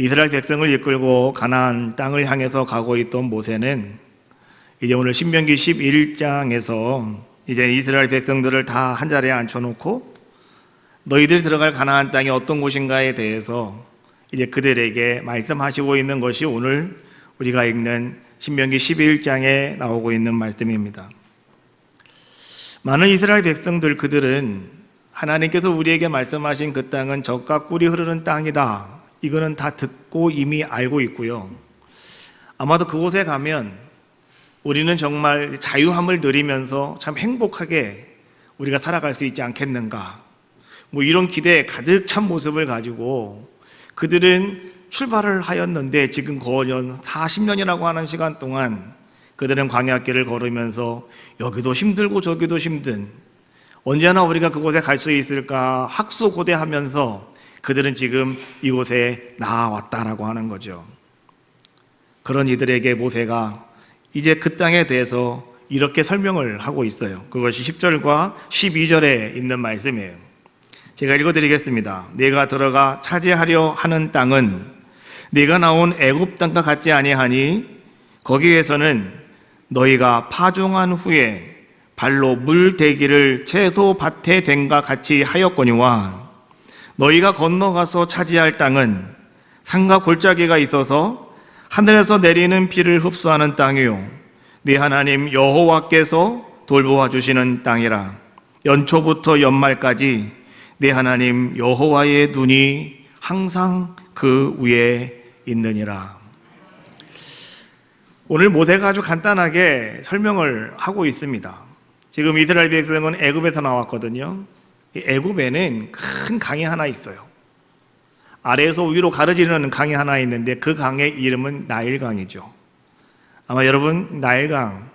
이스라엘 백성을 이끌고 가나안 땅을 향해서 가고 있던 모세는 이제 오늘 신명기 11장에서 이제 이스라엘 백성들을 다 한자리에 앉혀놓고 너희들이 들어갈 가나안 땅이 어떤 곳인가에 대해서 이제 그들에게 말씀하시고 있는 것이 오늘 우리가 읽는 신명기 11장에 나오고 있는 말씀입니다. 많은 이스라엘 백성들, 그들은 하나님께서 우리에게 말씀하신 그 땅은 젖과 꿀이 흐르는 땅이다, 이거는 다 듣고 이미 알고 있고요. 아마도 그곳에 가면 우리는 정말 자유함을 누리면서 참 행복하게 우리가 살아갈 수 있지 않겠는가, 이런 기대에 가득 찬 모습을 가지고 그들은 출발을 하였는데, 지금 거년 40년이라고 하는 시간 동안 그들은 광야길을 걸으면서 여기도 힘들고 저기도 힘든, 언제나 우리가 그곳에 갈 수 있을까 학수고대하면서 그들은 지금 이곳에 나아왔다라고 하는 거죠. 그런 이들에게 모세가 이제 그 땅에 대해서 이렇게 설명을 하고 있어요. 그것이 10절과 12절에 있는 말씀이에요. 제가 읽어드리겠습니다. 네가 들어가 차지하려 하는 땅은 네가 나온 애굽 땅과 같지 아니하니 거기에서는 너희가 파종한 후에 발로 물 대기를 채소 밭에 댄과 같이 하였거니와 너희가 건너가서 차지할 땅은 산과 골짜기가 있어서 하늘에서 내리는 비를 흡수하는 땅이요 네 하나님 여호와께서 돌보아 주시는 땅이라. 연초부터 연말까지 네 하나님 여호와의 눈이 항상 그 위에 있느니라. 오늘 모세가 아주 간단하게 설명을 하고 있습니다. 지금 이스라엘 백성은 애굽에서 나왔거든요. 애굽에는 큰 강이 하나 있어요. 아래에서 위로 가르지는 강이 하나 있는데 그 강의 이름은 나일강이죠. 아마 여러분 나일강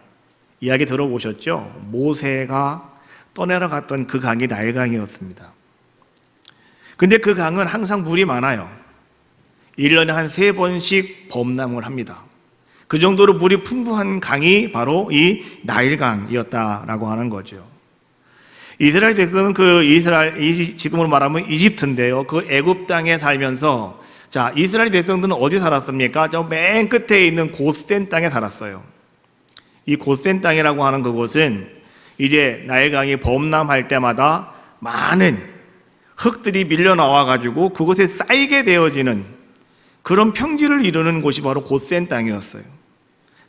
이야기 들어보셨죠? 모세가 떠내려갔던 그 강이 나일강이었습니다. 근데 그 강은 항상 물이 많아요. 1년에 한 3번씩 범람을 합니다. 그 정도로 물이 풍부한 강이 바로 이 나일강이었다라고 하는 거죠. 이스라엘 백성은 지금으로 말하면 이집트인데요. 그 애굽 땅에 살면서, 자, 이스라엘 백성들은 어디 살았습니까? 저 맨 끝에 있는 고센 땅에 살았어요. 이 고센 땅이라고 하는 그곳은 이제 나일강이 범람할 때마다 많은 흙들이 밀려 나와가지고 그곳에 쌓이게 되어지는 그런 평지를 이루는 곳이 바로 고센 땅이었어요.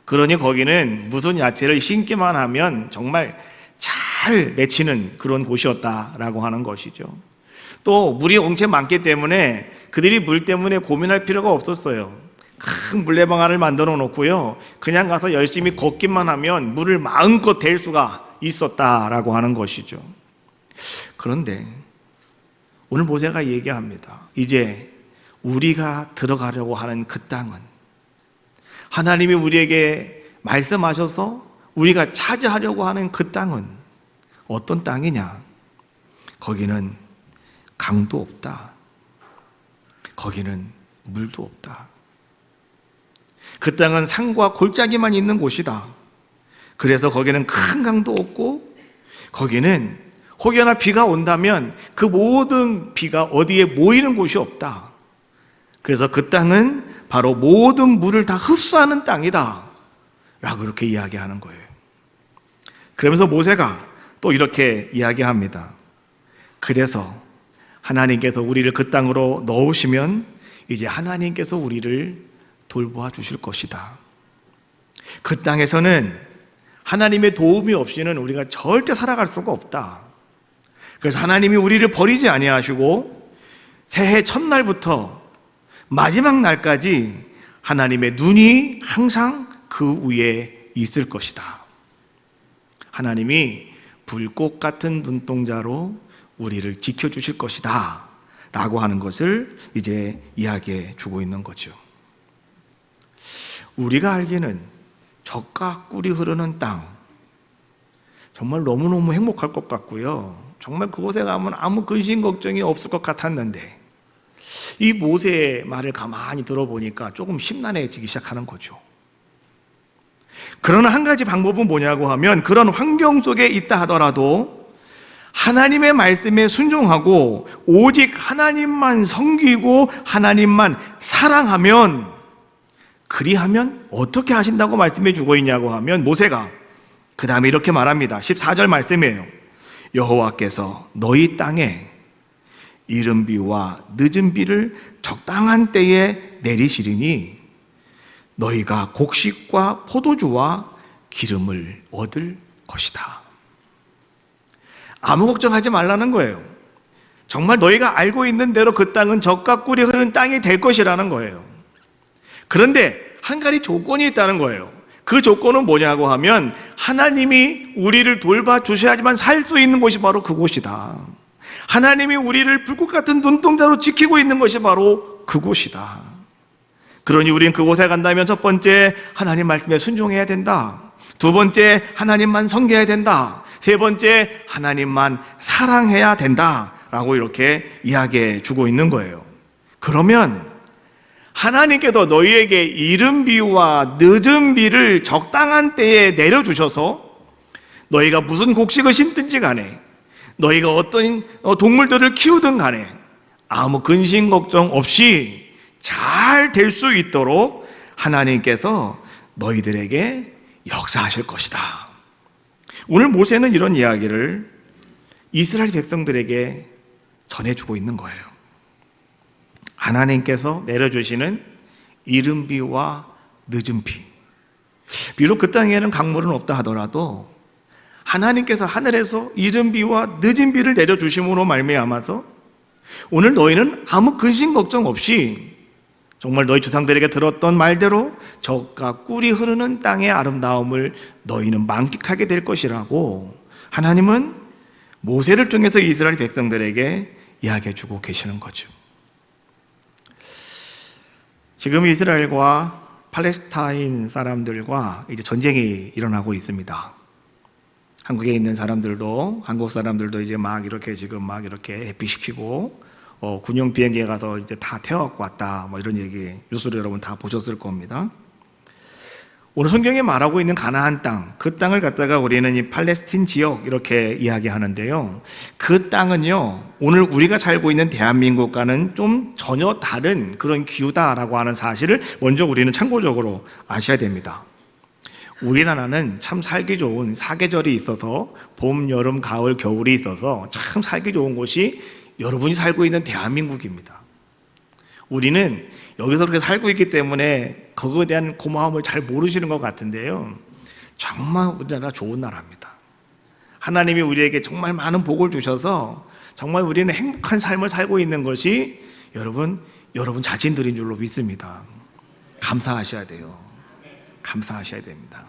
그러니 거기는 무슨 야채를 심기만 하면 정말 잘 맺히는 그런 곳이었다라고 하는 것이죠. 또 물이 엄청 많기 때문에 그들이 물 때문에 고민할 필요가 없었어요. 큰 물레방아를 만들어 놓고요, 그냥 가서 열심히 걷기만 하면 물을 마음껏 댈 수가 있었다라고 하는 것이죠. 그런데 오늘 모세가 얘기합니다. 이제 우리가 들어가려고 하는 그 땅은, 하나님이 우리에게 말씀하셔서 우리가 차지하려고 하는 그 땅은 어떤 땅이냐? 거기는 강도 없다. 거기는 물도 없다. 그 땅은 산과 골짜기만 있는 곳이다. 그래서 거기는 큰 강도 없고, 거기는 혹여나 비가 온다면 그 모든 비가 어디에 모이는 곳이 없다. 그래서 그 땅은 바로 모든 물을 다 흡수하는 땅이다 라고 이렇게 이야기하는 거예요. 그러면서 모세가 또 이렇게 이야기합니다. 그래서 하나님께서 우리를 그 땅으로 넣으시면 이제 하나님께서 우리를 돌보아 주실 것이다. 그 땅에서는 하나님의 도움이 없이는 우리가 절대 살아갈 수가 없다. 그래서 하나님이 우리를 버리지 아니하시고 새해 첫날부터 마지막 날까지 하나님의 눈이 항상 그 위에 있을 것이다. 하나님이 불꽃 같은 눈동자로 우리를 지켜주실 것이다 라고 하는 것을 이제 이야기해 주고 있는 거죠. 우리가 알기는 젖과 꿀이 흐르는 땅, 정말 너무너무 행복할 것 같고요, 정말 그곳에 가면 아무 근심 걱정이 없을 것 같았는데 이 모세의 말을 가만히 들어보니까 조금 심란해지기 시작하는 거죠. 그러나 한 가지 방법은 뭐냐고 하면, 그런 환경 속에 있다 하더라도 하나님의 말씀에 순종하고 오직 하나님만 섬기고 하나님만 사랑하면, 그리하면 어떻게 하신다고 말씀해 주고 있냐고 하면 모세가 그 다음에 이렇게 말합니다. 14절 말씀이에요. 여호와께서 너희 땅에 이른 비와 늦은 비를 적당한 때에 내리시리니 너희가 곡식과 포도주와 기름을 얻을 것이다. 아무 걱정하지 말라는 거예요. 정말 너희가 알고 있는 대로 그 땅은 젖과 꿀이 흐르는 땅이 될 것이라는 거예요. 그런데 한 가지 조건이 있다는 거예요. 그 조건은 뭐냐고 하면 하나님이 우리를 돌봐주셔야지만 살 수 있는 곳이 바로 그곳이다. 하나님이 우리를 불꽃 같은 눈동자로 지키고 있는 것이 바로 그곳이다. 그러니 우리는 그곳에 간다면 첫 번째, 하나님 말씀에 순종해야 된다. 두 번째, 하나님만 섬겨야 된다. 세 번째, 하나님만 사랑해야 된다 라고 이렇게 이야기해 주고 있는 거예요. 그러면 하나님께서 너희에게 이른 비와 늦은 비를 적당한 때에 내려주셔서 너희가 무슨 곡식을 심든지 간에, 너희가 어떤 동물들을 키우든 간에 아무 근심 걱정 없이 잘 될 수 있도록 하나님께서 너희들에게 역사하실 것이다. 오늘 모세는 이런 이야기를 이스라엘 백성들에게 전해주고 있는 거예요. 하나님께서 내려주시는 이른 비와 늦은 비, 비록 그 땅에는 강물은 없다 하더라도 하나님께서 하늘에서 이른 비와 늦은 비를 내려주심으로 말미암아서 오늘 너희는 아무 근심 걱정 없이 정말 너희 조상들에게 들었던 말대로 젖과 꿀이 흐르는 땅의 아름다움을 너희는 만끽하게 될 것이라고 하나님은 모세를 통해서 이스라엘 백성들에게 이야기해 주고 계시는 거죠. 지금 이스라엘과 팔레스타인 사람들과 이제 전쟁이 일어나고 있습니다. 한국에 있는 사람들도, 한국 사람들도 이제 막 이렇게 지금 막 이렇게 회피시키고 군용 비행기에 가서 이제 다 태워갖고 왔다, 뭐 이런 얘기 뉴스를 여러분 다 보셨을 겁니다. 오늘 성경에 말하고 있는 가나안 땅, 그 땅을 갖다가 우리는 이 팔레스틴 지역 이렇게 이야기하는데요. 그 땅은요, 오늘 우리가 살고 있는 대한민국과는 좀 전혀 다른 그런 기후다라고 하는 사실을 먼저 우리는 참고적으로 아셔야 됩니다. 우리나라는 참 살기 좋은 사계절이 있어서 봄, 여름, 가을, 겨울이 있어서 참 살기 좋은 곳이 여러분이 살고 있는 대한민국입니다. 우리는 여기서 그렇게 살고 있기 때문에 그거에 대한 고마움을 잘 모르시는 것 같은데요, 정말 우리나라 좋은 나라입니다. 하나님이 우리에게 정말 많은 복을 주셔서 정말 우리는 행복한 삶을 살고 있는 것이 여러분 자신들인 줄로 믿습니다. 감사하셔야 돼요. 감사하셔야 됩니다.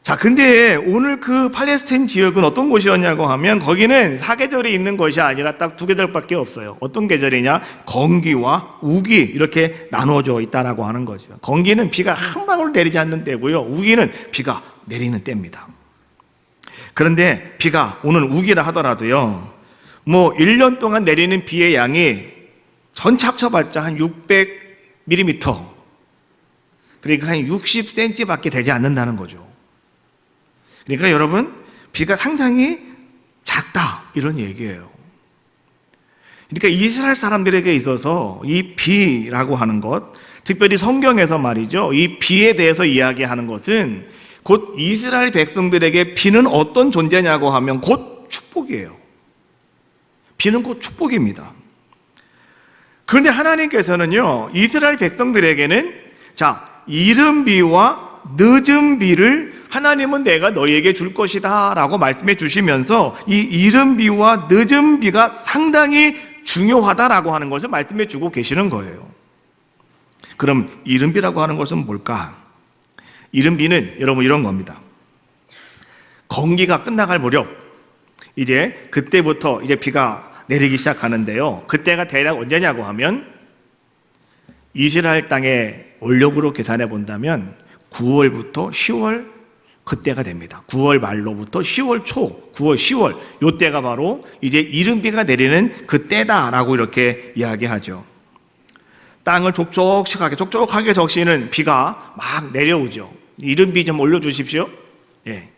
자, 근데 오늘 그 팔레스타인 지역은 어떤 곳이었냐고 하면 거기는 사계절이 있는 것이 아니라 딱 두 계절밖에 없어요. 어떤 계절이냐? 건기와 우기 이렇게 나누어져 있다라고 하는 거죠. 건기는 비가 한 방울 내리지 않는 때고요, 우기는 비가 내리는 때입니다. 그런데 비가 오늘 우기라 하더라도요, 뭐 1년 동안 내리는 비의 양이 전체 합쳐봤자 한 600mm, 그러니까 한 60cm 밖에 되지 않는다는 거죠. 그러니까 여러분, 비가 상당히 작다 이런 얘기예요. 그러니까 이스라엘 사람들에게 있어서 이 비라고 하는 것, 특별히 성경에서 말이죠, 이 비에 대해서 이야기하는 것은 곧 이스라엘 백성들에게 비는 어떤 존재냐고 하면 곧 축복이에요. 비는 곧 축복입니다. 그런데 하나님께서는요, 이스라엘 백성들에게는 이른 비와 늦은 비를 하나님은 내가 너희에게 줄 것이다 라고 말씀해 주시면서 이 이른 비와 늦은 비가 상당히 중요하다라고 하는 것을 말씀해 주고 계시는 거예요. 그럼 이른 비라고 하는 것은 뭘까? 이른 비는 여러분 이런 겁니다. 건기가 끝나갈 무렵, 이제 그때부터 이제 비가 내리기 시작하는데요, 그때가 대략 언제냐고 하면 이스라엘 땅의 원력으로 계산해 본다면 9월부터 10월 그때가 됩니다. 9월 말로부터 10월 초, 9월, 10월 요때가 바로 이제 이른 비가 내리는 그때다라고 이렇게 이야기하죠. 땅을 촉촉하게 적시는 비가 막 내려오죠. 이른 비 좀 올려주십시오. 예,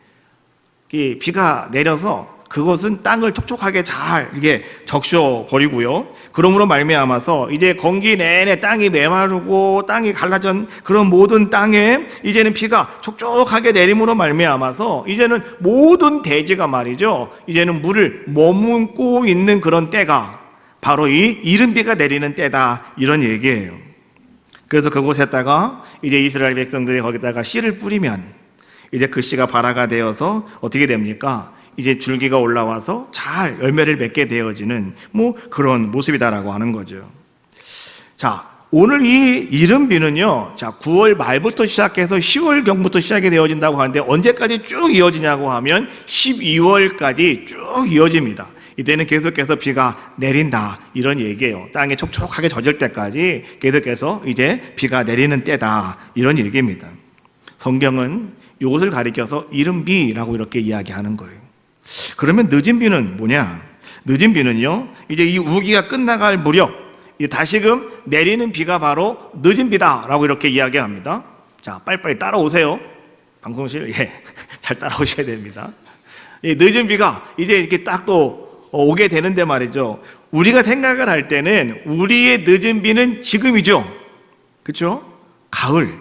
비가 내려서 그것은 땅을 촉촉하게 잘 이게 적셔 버리고요. 그러므로 말미암아서 이제 건기 내내 땅이 메마르고 땅이 갈라진 그런 모든 땅에 이제는 비가 촉촉하게 내림으로 말미암아서 이제는 모든 대지가 말이죠. 이제는 물을 머금고 있는 그런 때가 바로 이 이른비가 내리는 때다, 이런 얘기예요. 그래서 그곳에다가 이제 이스라엘 백성들이 거기다가 씨를 뿌리면 이제 그 씨가 발화가 되어서 어떻게 됩니까? 이제 줄기가 올라와서 잘 열매를 맺게 되어지는 뭐 그런 모습이다라고 하는 거죠. 자, 오늘 이 이른비는요, 자, 9월 말부터 시작해서 10월경부터 시작이 되어진다고 하는데 언제까지 쭉 이어지냐고 하면 12월까지 쭉 이어집니다. 이때는 계속해서 비가 내린다, 이런 얘기예요. 땅에 촉촉하게 젖을 때까지 계속해서 이제 비가 내리는 때다, 이런 얘기입니다. 성경은 이것을 가리켜서 이른비라고 이렇게 이야기하는 거예요. 그러면 늦은 비는 뭐냐? 늦은 비는요, 이제 이 우기가 끝나갈 무렵 다시금 내리는 비가 바로 늦은 비다라고 이렇게 이야기합니다. 자, 빨리빨리 따라오세요. 방송실, 잘 따라오셔야 됩니다. 이 늦은 비가 이제 이렇게 딱 또 오게 되는데 말이죠. 우리가 생각을 할 때는 우리의 늦은 비는 지금이죠. 그렇죠? 가을.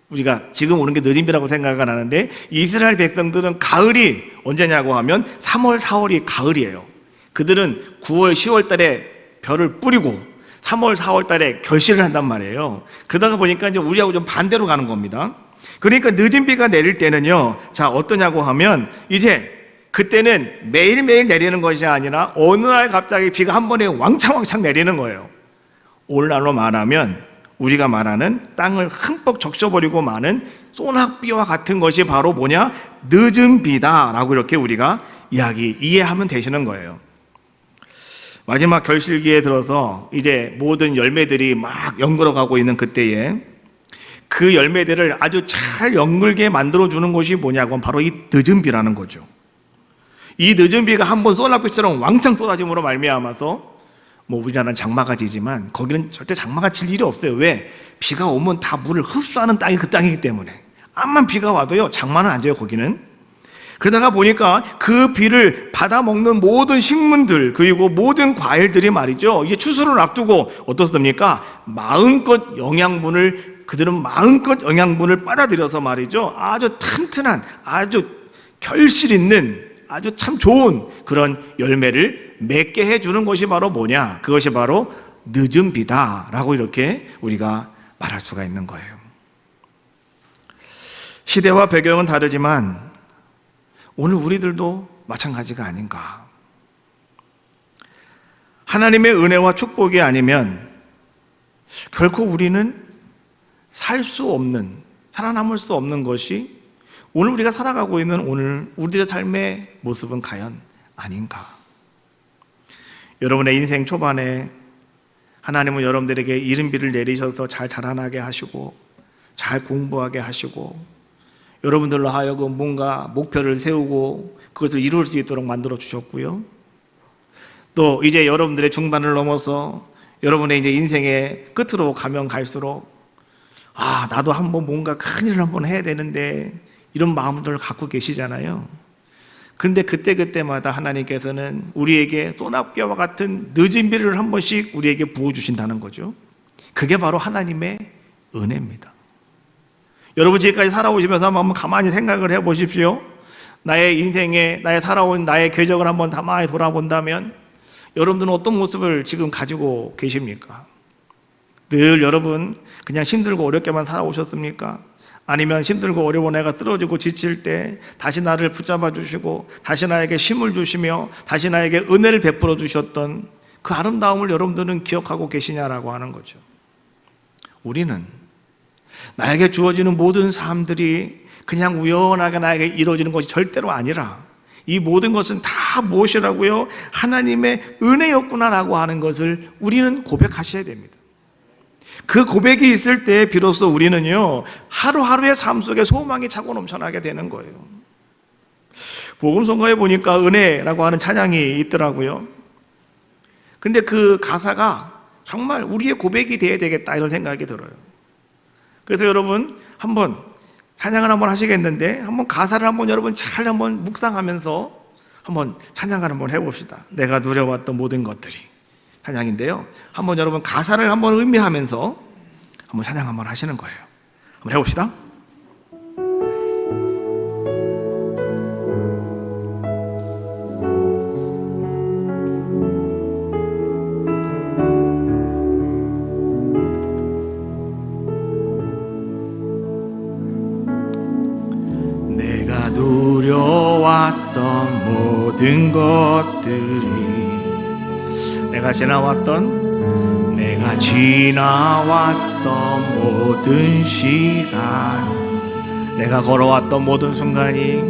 우리가 지금 오는 게 늦은 비라고 생각을 하는데 이스라엘 백성들은 가을이 언제냐고 하면 3월, 4월이 가을이에요. 그들은 9월, 10월 달에 벼를 뿌리고 3월, 4월 달에 결실을 한단 말이에요. 그러다가 보니까 이제 우리하고 좀 반대로 가는 겁니다. 그러니까 늦은 비가 내릴 때는요, 자, 어떠냐고 하면 이제 그때는 매일매일 내리는 것이 아니라 어느 날 갑자기 비가 한 번에 왕창왕창 내리는 거예요. 오늘날로 말하면 우리가 말하는 땅을 흠뻑 적셔버리고 마는 소낙비와 같은 것이 바로 뭐냐? 늦은 비다라고 이렇게 우리가 이해하면 되시는 거예요. 마지막 결실기에 들어서 이제 모든 열매들이 막 연걸어가고 있는 그때에 그 열매들을 아주 잘 연글게 만들어주는 것이 뭐냐고 하면 바로 이 늦은 비라는 거죠. 이 늦은 비가 한번 소낙비처럼 왕창 쏟아짐으로 말미암아서 뭐 우리나라는 장마가 지지만 거기는 절대 장마가 질 일이 없어요. 왜? 비가 오면 다 물을 흡수하는 땅이 그 땅이기 때문에 암만 비가 와도요, 장마는 안 져요, 거기는. 그러다가 보니까 그 비를 받아먹는 모든 식물들 그리고 모든 과일들이 말이죠, 이제 추수를 앞두고 어떻습니까? 그들은 마음껏 영양분을 빨아들여서 말이죠, 아주 튼튼한, 아주 결실 있는, 아주 참 좋은 그런 열매를 맺게 해주는 것이 바로 뭐냐? 그것이 바로 늦은 비다라고 이렇게 우리가 말할 수가 있는 거예요. 시대와 배경은 다르지만 오늘 우리들도 마찬가지가 아닌가. 하나님의 은혜와 축복이 아니면 결코 우리는 살 수 없는, 살아남을 수 없는 것이 오늘 우리가 살아가고 있는 오늘 우리들의 삶의 모습은 과연 아닌가? 여러분의 인생 초반에 하나님은 여러분들에게 이른비를 내리셔서 잘 자라나게 하시고 잘 공부하게 하시고 여러분들로 하여금 뭔가 목표를 세우고 그것을 이룰 수 있도록 만들어 주셨고요. 또 이제 여러분들의 중반을 넘어서 여러분의 이제 인생의 끝으로 가면 갈수록 나도 한번 뭔가 큰 일을 한번 해야 되는데 이런 마음들을 갖고 계시잖아요. 그런데 그때마다 하나님께서는 우리에게 소낙비와 같은 늦은 비를 한 번씩 우리에게 부어주신다는 거죠. 그게 바로 하나님의 은혜입니다. 여러분 지금까지 살아오시면서 한번 가만히 생각을 해보십시오. 나의 인생에 나의 살아온 나의 궤적을 한번 가만히 돌아본다면 여러분들은 어떤 모습을 지금 가지고 계십니까? 늘 여러분 그냥 힘들고 어렵게만 살아오셨습니까? 아니면 힘들고 어려운 애가 쓰러지고 지칠 때 다시 나를 붙잡아 주시고 다시 나에게 힘을 주시며 다시 나에게 은혜를 베풀어 주셨던 그 아름다움을 여러분들은 기억하고 계시냐라고 하는 거죠. 우리는 나에게 주어지는 모든 삶들이 그냥 우연하게 나에게 이루어지는 것이 절대로 아니라 이 모든 것은 다 무엇이라고요? 하나님의 은혜였구나라고 하는 것을 우리는 고백하셔야 됩니다. 그 고백이 있을 때 비로소 우리는요 하루하루의 삶 속에 소망이 차고 넘쳐나게 되는 거예요. 복음성가에 보니까 은혜라고 하는 찬양이 있더라고요. 근데 그 가사가 정말 우리의 고백이 돼야 되겠다 이런 생각이 들어요. 그래서 여러분 한번 찬양을 한번 하시겠는데 한번 가사를 한번 여러분 잘 한번 묵상하면서 한번 찬양을 한번 해봅시다. 내가 누려왔던 모든 것들이 찬양인데요. 한번 여러분 가사를 한번 음미하면서 한번 찬양 한번 하시는 거예요. 한번 해봅시다. 내가 누려왔던 모든 것들이 내가 지나왔던 모든 시간, 내가 걸어왔던 모든 순간이,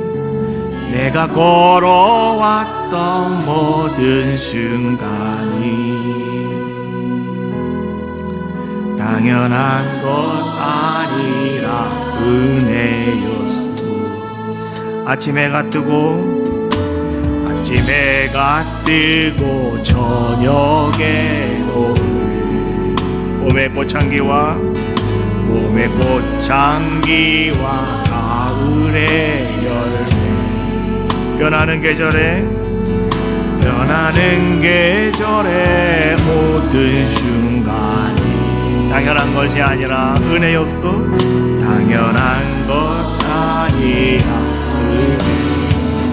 내가 걸어왔던 모든 순간이 당연한 것 아니라 은혜였소. 아침 해가 뜨고 저녁에도 봄의 꽃향기와 가을의 열매, 변하는 계절의 모든 순간이 당연한 것이 아니라 은혜였어. 당연한 것 아니라 은혜.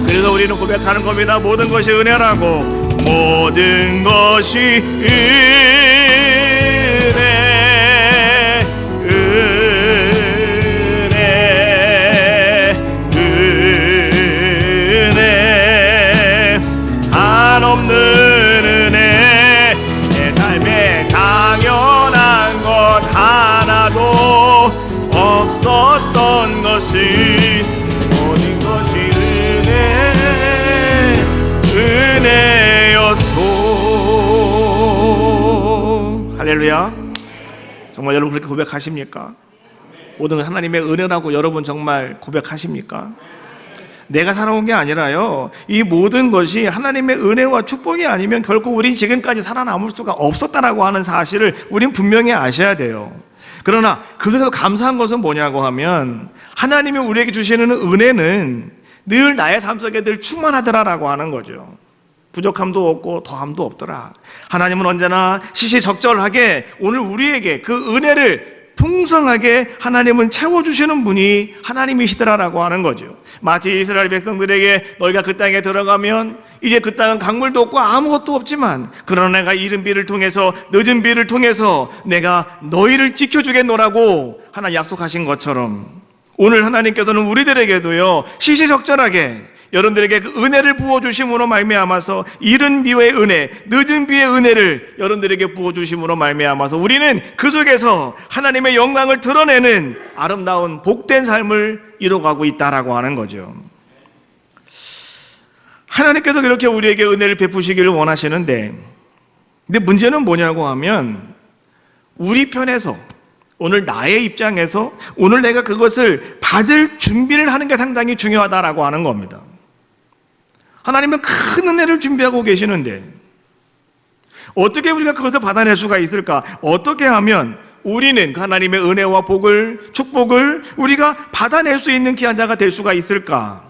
그래서 우리는 고백하는 겁니다. 모든 것이 은혜라고. 모든 것이 은혜, 한없는 은혜. 내 삶에 당연한 것 하나도 없었던 것이, 모든 것이 은혜였소. 할렐루야. 정말 여러분 그렇게 고백하십니까? 모든 하나님의 은혜라고 여러분 정말 고백하십니까? 내가 살아온 게 아니라요, 이 모든 것이 하나님의 은혜와 축복이 아니면 결코 우린 지금까지 살아남을 수가 없었다라고 하는 사실을 우린 분명히 아셔야 돼요. 그러나 그것에서 감사한 것은 뭐냐고 하면, 하나님이 우리에게 주시는 은혜는 늘 나의 삶 속에 늘 충만하더라라고 하는 거죠. 부족함도 없고 더함도 없더라. 하나님은 언제나 시시적절하게 오늘 우리에게 그 은혜를 풍성하게 하나님은 채워주시는 분이 하나님이시더라라고 하는 거죠. 마치 이스라엘 백성들에게 너희가 그 땅에 들어가면 이제 그 땅은 강물도 없고 아무것도 없지만, 그러나 내가 이른 비를 통해서, 늦은 비를 통해서 내가 너희를 지켜주겠노라고 하나님 약속하신 것처럼, 오늘 하나님께서는 우리들에게도요 시시적절하게 여러분들에게 그 은혜를 부어주심으로 말미암아서, 이른 비의 은혜, 늦은 비의 은혜를 여러분들에게 부어주심으로 말미암아서 우리는 그 속에서 하나님의 영광을 드러내는 아름다운 복된 삶을 이뤄가고 있다라고 하는 거죠. 하나님께서 그렇게 우리에게 은혜를 베푸시기를 원하시는데, 근데 문제는 뭐냐고 하면, 우리 편에서, 오늘 나의 입장에서 오늘 내가 그것을 받을 준비를 하는 게 상당히 중요하다라고 하는 겁니다. 하나님은 큰 은혜를 준비하고 계시는데 어떻게 우리가 그것을 받아낼 수가 있을까? 어떻게 하면 우리는 그 하나님의 은혜와 복을, 축복을 우리가 받아낼 수 있는 귀한 자가 될 수가 있을까?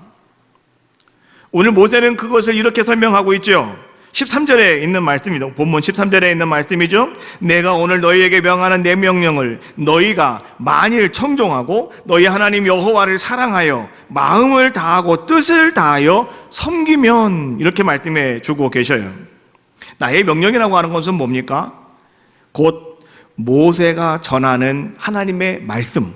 오늘 모세는 그것을 이렇게 설명하고 있죠. 13절에 있는 말씀이죠. 본문 13절에 있는 말씀이죠. 내가 오늘 너희에게 명하는 내 명령을 너희가 만일 청종하고 너희 하나님 여호와를 사랑하여 마음을 다하고 뜻을 다하여 섬기면, 이렇게 말씀해 주고 계셔요. 나의 명령이라고 하는 것은 뭡니까? 곧 모세가 전하는 하나님의 말씀,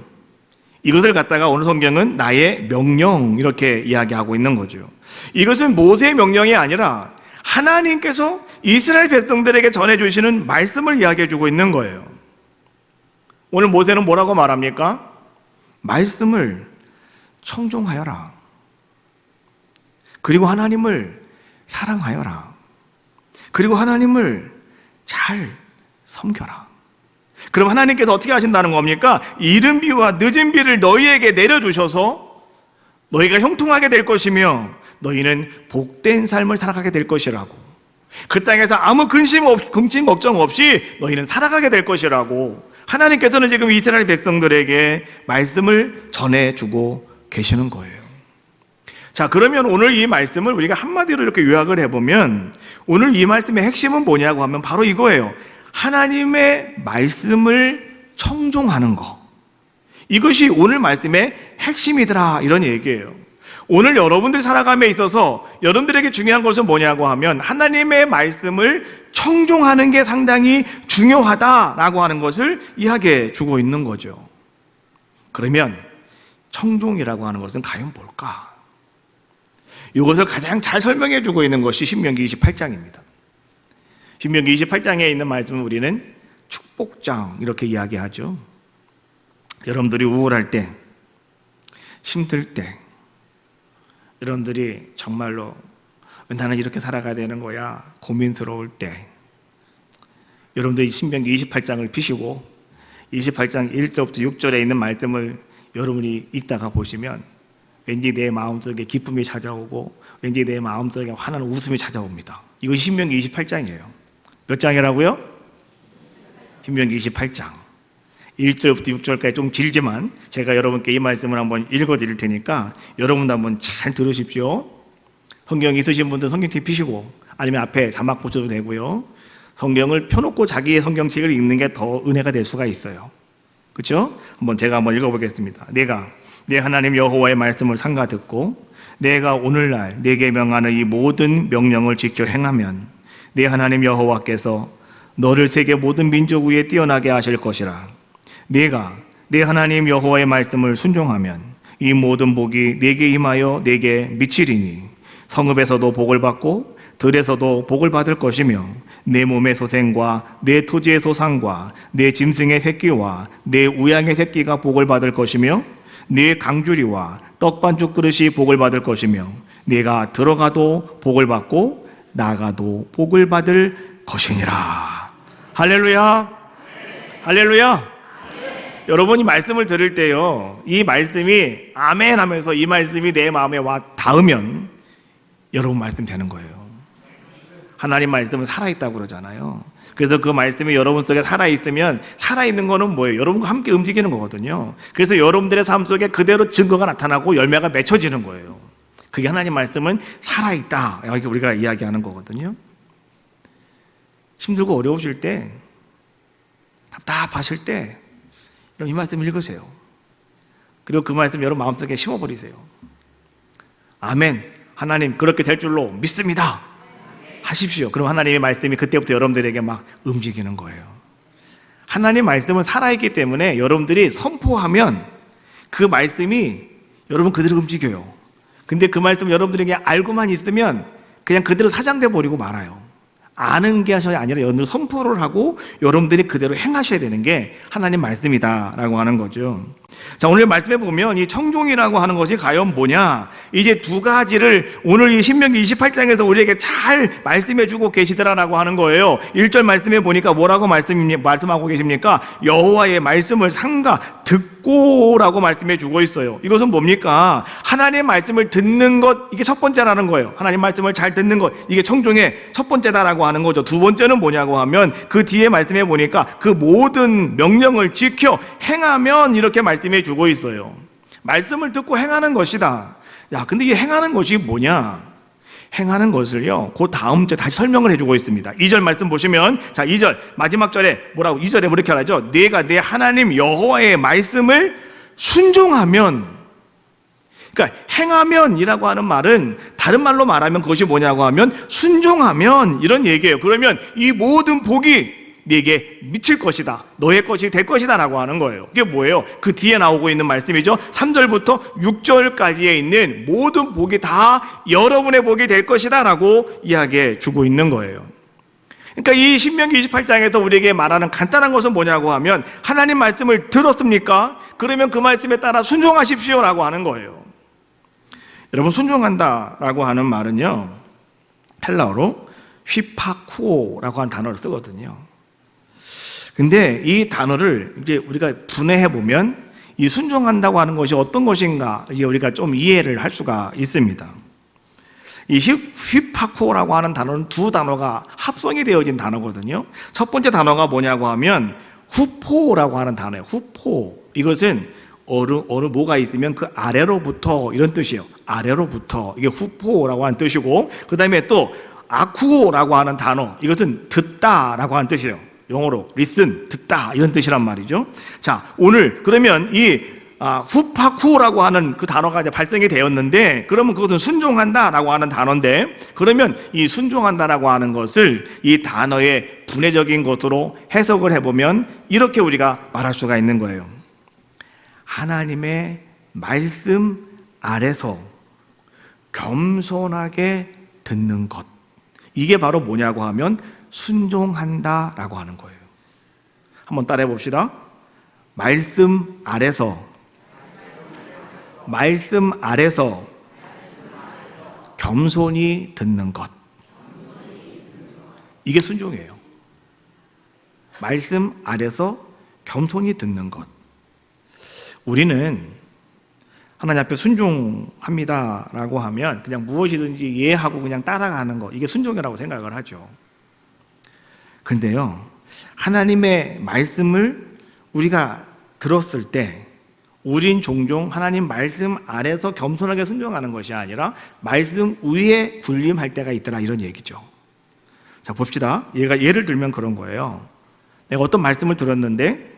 이것을 갖다가 오늘 성경은 나의 명령 이렇게 이야기하고 있는 거죠. 이것은 모세의 명령이 아니라 하나님께서 이스라엘 백성들에게 전해주시는 말씀을 이야기해주고 있는 거예요. 오늘 모세는 뭐라고 말합니까? 말씀을 청종하여라. 그리고 하나님을 사랑하여라. 그리고 하나님을 잘 섬겨라. 그럼 하나님께서 어떻게 하신다는 겁니까? 이른 비와 늦은 비를 너희에게 내려주셔서 너희가 형통하게 될 것이며 너희는 복된 삶을 살아가게 될 것이라고, 그 땅에서 아무 근심 걱정 없이 너희는 살아가게 될 것이라고 하나님께서는 지금 이스라엘 백성들에게 말씀을 전해주고 계시는 거예요. 자, 그러면 오늘 이 말씀을 우리가 한마디로 이렇게 요약을 해보면 오늘 이 말씀의 핵심은 뭐냐고 하면 바로 이거예요. 하나님의 말씀을 청종하는 거. 이것이 오늘 말씀의 핵심이더라, 이런 얘기예요. 오늘 여러분들이 살아감에 있어서 여러분들에게 중요한 것은 뭐냐고 하면 하나님의 말씀을 청종하는 게 상당히 중요하다라고 하는 것을 이야기해 주고 있는 거죠. 그러면 청종이라고 하는 것은 과연 뭘까? 이것을 가장 잘 설명해 주고 있는 것이 신명기 28장입니다. 신명기 28장에 있는 말씀을 우리는 축복장 이렇게 이야기하죠. 여러분들이 우울할 때, 힘들 때, 여러분들이 정말로 왜 나는 이렇게 살아가야 되는 거야 고민스러울 때, 여러분들이 신명기 28장을 피시고 28장 1절부터 6절에 있는 말씀을 여러분이 읽다가 보시면 왠지 내 마음속에 기쁨이 찾아오고 왠지 내 마음속에 환한 웃음이 찾아옵니다. 이것이 신명기 28장이에요. 몇 장이라고요? 신명기 28장 1절부터 6절까지 좀 길지만 제가 여러분께 이 말씀을 한번 읽어드릴 테니까 여러분도 한번 잘 들으십시오. 성경 있으신 분들 성경책 피시고 아니면 앞에 자막 보셔도 되고요. 성경을 펴놓고 자기의 성경책을 읽는 게 더 은혜가 될 수가 있어요. 그렇죠? 제가 한번 읽어보겠습니다. 내가 내 하나님 여호와의 말씀을 삼가 듣고 내가 오늘날 내게 명하는 이 모든 명령을 지켜 행하면 내 하나님 여호와께서 너를 세계 모든 민족 위에 뛰어나게 하실 것이라. 내가 내 하나님 여호와의 말씀을 순종하면 이 모든 복이 내게 임하여 내게 미치리니 성읍에서도 복을 받고 들에서도 복을 받을 것이며 내 몸의 소생과 내 토지의 소산과 내 짐승의 새끼와 내 우양의 새끼가 복을 받을 것이며 내 강주리와 떡반죽 그릇이 복을 받을 것이며 내가 들어가도 복을 받고 나가도 복을 받을 것이니라. 할렐루야. 할렐루야. 여러분이 말씀을 들을 때요, 이 말씀이 아멘 하면서 이 말씀이 내 마음에 와 닿으면 여러분 말씀 되는 거예요. 하나님 말씀은 살아있다고 그러잖아요. 그래서 그 말씀이 여러분 속에 살아있으면 살아있는 거는 뭐예요? 여러분과 함께 움직이는 거거든요. 그래서 여러분들의 삶 속에 그대로 증거가 나타나고 열매가 맺혀지는 거예요. 그게 하나님 말씀은 살아있다, 이렇게 우리가 이야기하는 거거든요. 힘들고 어려우실 때, 답답하실 때 이 말씀 읽으세요. 그리고 그 말씀 여러분 마음속에 심어버리세요. 아멘, 하나님 그렇게 될 줄로 믿습니다 하십시오. 그럼 하나님의 말씀이 그때부터 여러분들에게 막 움직이는 거예요. 하나님 말씀은 살아있기 때문에 여러분들이 선포하면 그 말씀이 여러분 그대로 움직여요. 근데 그 말씀 여러분들에게 알고만 있으면 그냥 그대로 사장돼 버리고 말아요. 아는 게 아니라 여러분들 선포를 하고 여러분들이 그대로 행하셔야 되는 게 하나님 말씀이다라고 하는 거죠. 자, 오늘 말씀에 보면 이 청종이라고 하는 것이 과연 뭐냐, 이제 두 가지를 오늘 이 신명기 28장에서 우리에게 잘 말씀해 주고 계시더라라고 하는 거예요. 1절 말씀에 보니까 뭐라고 말씀하고 계십니까? 여호와의 말씀을 삼가 듣고라고 말씀해 주고 있어요. 이것은 뭡니까? 하나님의 말씀을 듣는 것, 이게 첫 번째라는 거예요. 하나님 말씀을 잘 듣는 것, 이게 청종의 첫 번째다라고 하는 거죠. 두 번째는 뭐냐고 하면 그 뒤에 말씀해 보니까 그 모든 명령을 지켜 행하면 이렇게 말씀해 주고 있어요. 말씀을 듣고 행하는 것이다. 야, 근데 이 행하는 것이 뭐냐? 행하는 것을요, 그 다음 절 다시 설명을 해주고 있습니다. 2절 말씀 보시면, 자, 2절 마지막 절에 뭐라고? 2절에 이렇게 하죠. 내가 내 하나님 여호와의 말씀을 순종하면, 그러니까 행하면이라고 하는 말은 다른 말로 말하면 그것이 뭐냐고 하면 순종하면 이런 얘기예요. 그러면 이 모든 복이 네게 미칠 것이다, 너의 것이 될 것이다 라고 하는 거예요. 이게 뭐예요? 그 뒤에 나오고 있는 말씀이죠. 3절부터 6절까지에 있는 모든 복이 다 여러분의 복이 될 것이다 라고 이야기해 주고 있는 거예요. 그러니까 이 신명기 28장에서 우리에게 말하는 간단한 것은 뭐냐고 하면 하나님 말씀을 들었습니까? 그러면 그 말씀에 따라 순종하십시오 라고 하는 거예요. 여러분, 순종한다 라고 하는 말은요, 헬라어로 휘파쿠오라고 하는 단어를 쓰거든요. 근데 이 단어를 이제 우리가 분해해 보면 이 순종한다고 하는 것이 어떤 것인가 이제 우리가 좀 이해를 할 수가 있습니다. 이 휘파쿠오라고 하는 단어는 두 단어가 합성이 되어진 단어거든요. 첫 번째 단어가 뭐냐고 하면 후포라고 하는 단어예요. 후포. 이것은 어느 뭐가 있으면 그 아래로부터 이런 뜻이에요. 아래로부터. 이게 후포라고 하는 뜻이고, 그 다음에 또 아쿠오라고 하는 단어, 이것은 듣다라고 하는 뜻이에요. 영어로 listen, 듣다 이런 뜻이란 말이죠. 자, 오늘 그러면 이 후파쿠라고 하는 그 단어가 이제 발생이 되었는데, 그러면 그것은 순종한다라고 하는 단어인데, 그러면 이 순종한다라고 하는 것을 이 단어의 분해적인 것으로 해석을 해보면 이렇게 우리가 말할 수가 있는 거예요. 하나님의 말씀 아래서 겸손하게 듣는 것, 이게 바로 뭐냐고 하면 순종한다라고 하는 거예요. 한번 따라해 봅시다. 말씀 아래서 겸손히 듣는 것, 이게 순종이에요. 말씀 아래서 겸손히 듣는 것. 우리는 하나님 앞에 순종합니다라고 하면 그냥 무엇이든지 이해하고 그냥 따라가는 거, 이게 순종이라고 생각을 하죠. 그런데요, 하나님의 말씀을 우리가 들었을 때 우린 종종 하나님 말씀 아래서 겸손하게 순종하는 것이 아니라 말씀 위에 군림할 때가 있더라, 이런 얘기죠. 자, 봅시다. 예를 들면 그런 거예요. 내가 어떤 말씀을 들었는데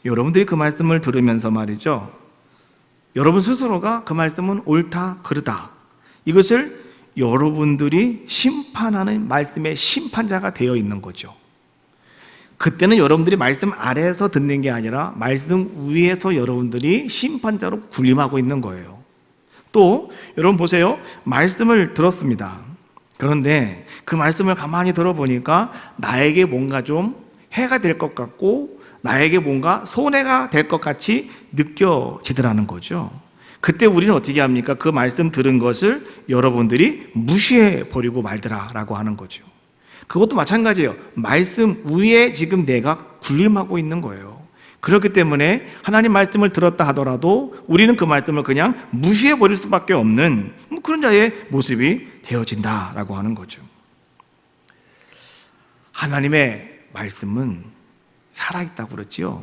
여러분들이 그 말씀을 들으면서 말이죠, 여러분 스스로가 그 말씀은 옳다 그르다, 이것을 여러분들이 심판하는 말씀의 심판자가 되어 있는 거죠. 그때는 여러분들이 말씀 아래에서 듣는 게 아니라 말씀 위에서 여러분들이 심판자로 군림하고 있는 거예요. 또 여러분 보세요. 말씀을 들었습니다. 그런데 그 말씀을 가만히 들어보니까 나에게 뭔가 좀 해가 될 것 같고 나에게 뭔가 손해가 될 것 같이 느껴지더라는 거죠. 그때 우리는 어떻게 합니까? 그 말씀 들은 것을 여러분들이 무시해 버리고 말더라라고 하는 거죠. 그것도 마찬가지예요. 말씀 위에 지금 내가 군림하고 있는 거예요. 그렇기 때문에 하나님 말씀을 들었다 하더라도 우리는 그 말씀을 그냥 무시해 버릴 수밖에 없는 그런 자의 모습이 되어진다라고 하는 거죠. 하나님의 말씀은 살아있다고 그랬지요.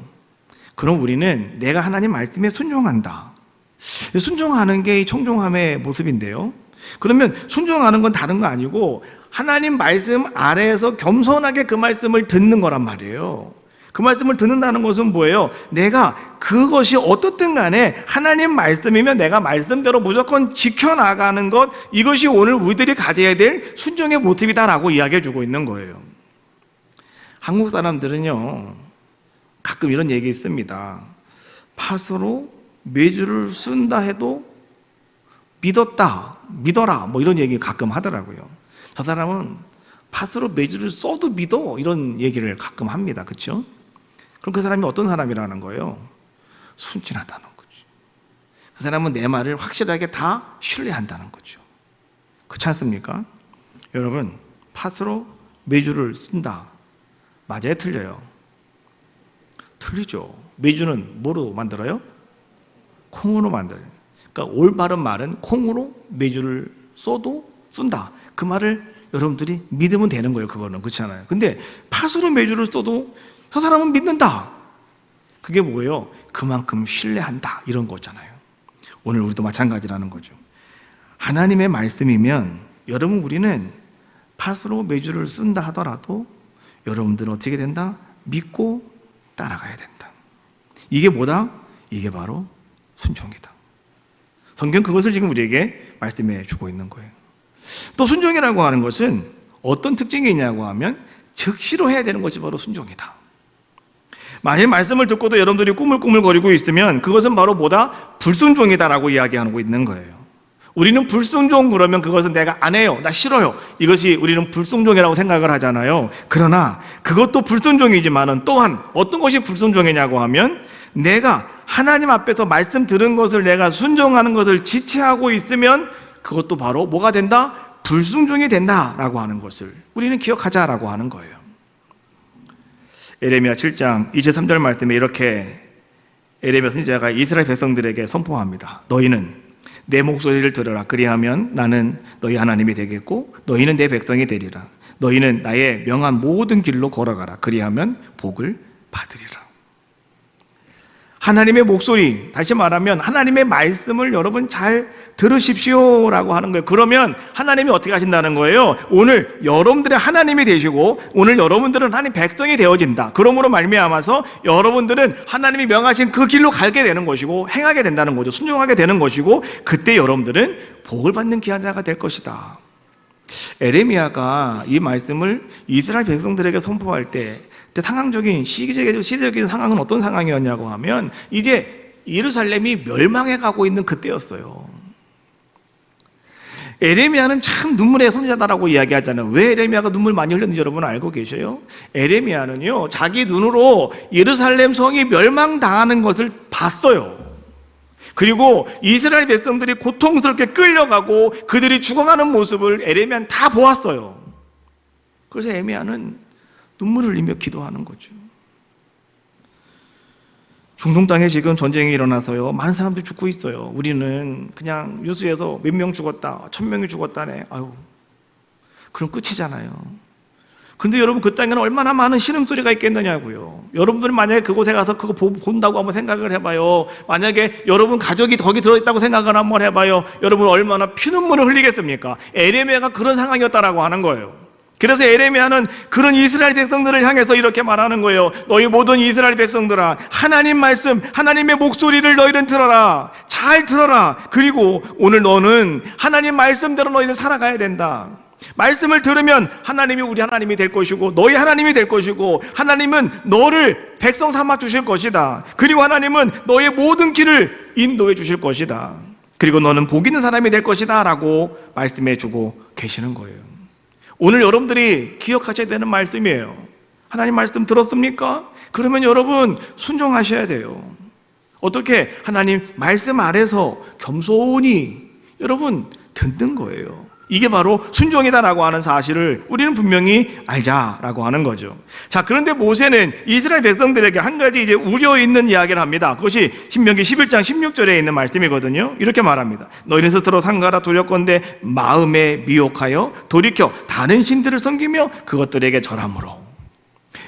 그럼 우리는 내가 하나님 말씀에 순종한다. 순종하는 게 이 청종함의 모습인데요. 그러면 순종하는 건 다른 거 아니고 하나님 말씀 아래에서 겸손하게 그 말씀을 듣는 거란 말이에요. 그 말씀을 듣는다는 것은 뭐예요? 내가 그것이 어떻든 간에 하나님 말씀이면 내가 말씀대로 무조건 지켜나가는 것, 이것이 오늘 우리들이 가져야 될 순종의 모습이다라고 이야기해 주고 있는 거예요. 한국 사람들은요, 가끔 이런 얘기 있습니다. 팥으로 메주를 쓴다 해도 믿어라, 뭐 이런 얘기 가끔 하더라고요. 저 사람은 팥으로 메주를 써도 믿어, 이런 얘기를 가끔 합니다. 그렇죠? 그럼 그 사람이 어떤 사람이라는 거예요? 순진하다는 거죠. 그 사람은 내 말을 확실하게 다 신뢰한다는 거죠. 그렇지 않습니까? 여러분, 팥으로 메주를 쓴다, 맞아요? 틀려요? 틀리죠. 메주는 뭐로 만들어요? 콩으로 만들어요. 그러니까 올바른 말은 콩으로 메주를 쓴다, 그 말을 여러분들이 믿으면 되는 거예요. 그거는 그렇잖아요. 근데 팥으로 메주를 써도 저 사람은 믿는다, 그게 뭐예요? 그만큼 신뢰한다, 이런 거잖아요. 오늘 우리도 마찬가지라는 거죠. 하나님의 말씀이면 여러분, 우리는 팥으로 메주를 쓴다 하더라도 여러분들은 어떻게 된다? 믿고 따라가야 된다. 이게 뭐다? 이게 바로 순종이다. 성경 그것을 지금 우리에게 말씀해 주고 있는 거예요. 또 순종이라고 하는 것은 어떤 특징이 있냐고 하면 즉시로 해야 되는 것이 바로 순종이다. 만일 말씀을 듣고도 여러분들이 꾸물꾸물거리고 있으면 그것은 바로 뭐다? 불순종이다라고 이야기하고 있는 거예요. 우리는 불순종 그러면 그것은 내가 안 해요, 나 싫어요, 이것이 우리는 불순종이라고 생각을 하잖아요. 그러나 그것도 불순종이지만은 또한 어떤 것이 불순종이냐고 하면 내가 하나님 앞에서 말씀 들은 것을 내가 순종하는 것을 지체하고 있으면 그것도 바로 뭐가 된다? 불순종이 된다라고 하는 것을 우리는 기억하자라고 하는 거예요. 에레미야 7장 2절 3절 말씀에 이렇게 에레미야 선지자가 이스라엘 백성들에게 선포합니다. 너희는 내 목소리를 들으라. 그리하면 나는 너희 하나님이 되겠고 너희는 내 백성이 되리라. 너희는 나의 명한 모든 길로 걸어가라. 그리하면 복을 받으리라. 하나님의 목소리, 다시 말하면 하나님의 말씀을 여러분 잘 들으십시오라고 하는 거예요. 그러면 하나님이 어떻게 하신다는 거예요? 오늘 여러분들의 하나님이 되시고 오늘 여러분들은 하나님 백성이 되어진다. 그러므로 말미암아서 여러분들은 하나님이 명하신 그 길로 가게 되는 것이고 행하게 된다는 거죠. 순종하게 되는 것이고 그때 여러분들은 복을 받는 귀한 자가 될 것이다. 에레미야가 이 말씀을 이스라엘 백성들에게 선포할 때 상황적인 시대적인 상황은 어떤 상황이었냐고 하면 이제 예루살렘이 멸망해 가고 있는 그때였어요. 에레미야는 참 눈물의 선지자다라고 이야기하잖아요. 왜 에레미야가 눈물 많이 흘렸는지 여러분 알고 계셔요? 에레미야는요 자기 눈으로 예루살렘 성이 멸망당하는 것을 봤어요. 그리고 이스라엘 백성들이 고통스럽게 끌려가고 그들이 죽어가는 모습을 에레미야는 다 보았어요. 그래서 에레미야는 눈물을 흘리며 기도하는 거죠. 중동 땅에 지금 전쟁이 일어나서요 많은 사람들이 죽고 있어요. 우리는 그냥 뉴스에서 몇 명 죽었다, 1000명이 죽었다네. 아유, 그럼 끝이잖아요. 그런데 여러분 그 땅에는 얼마나 많은 신음소리가 있겠느냐고요. 여러분들은 만약에 그곳에 가서 그거 본다고 한번 생각을 해봐요. 만약에 여러분 가족이 거기 들어있다고 생각을 한번 해봐요. 여러분 얼마나 피눈물을 흘리겠습니까? 에레미야가 그런 상황이었다라고 하는 거예요. 그래서 에레미야는 그런 이스라엘 백성들을 향해서 이렇게 말하는 거예요. 너희 모든 이스라엘 백성들아, 하나님 말씀, 하나님의 목소리를 너희는 들어라. 잘 들어라. 그리고 오늘 너는 하나님 말씀대로 너희는 살아가야 된다. 말씀을 들으면 하나님이 우리 하나님이 될 것이고 너희 하나님이 될 것이고 하나님은 너를 백성 삼아 주실 것이다. 그리고 하나님은 너의 모든 길을 인도해 주실 것이다. 그리고 너는 복 있는 사람이 될 것이다 라고 말씀해 주고 계시는 거예요. 오늘 여러분들이 기억하셔야 되는 말씀이에요. 하나님 말씀 들었습니까? 그러면 여러분 순종하셔야 돼요. 어떻게? 하나님 말씀 아래서 겸손히 여러분 듣는 거예요. 이게 바로 순종이다라고 하는 사실을 우리는 분명히 알자라고 하는 거죠. 자, 그런데 모세는 이스라엘 백성들에게 한 가지 이제 우려 있는 이야기를 합니다. 그것이 신명기 11장 16절에 있는 말씀이거든요. 이렇게 말합니다. 너희는 스스로 상가라 두렵건대 마음에 미혹하여 돌이켜 다른 신들을 섬기며 그것들에게 절함으로.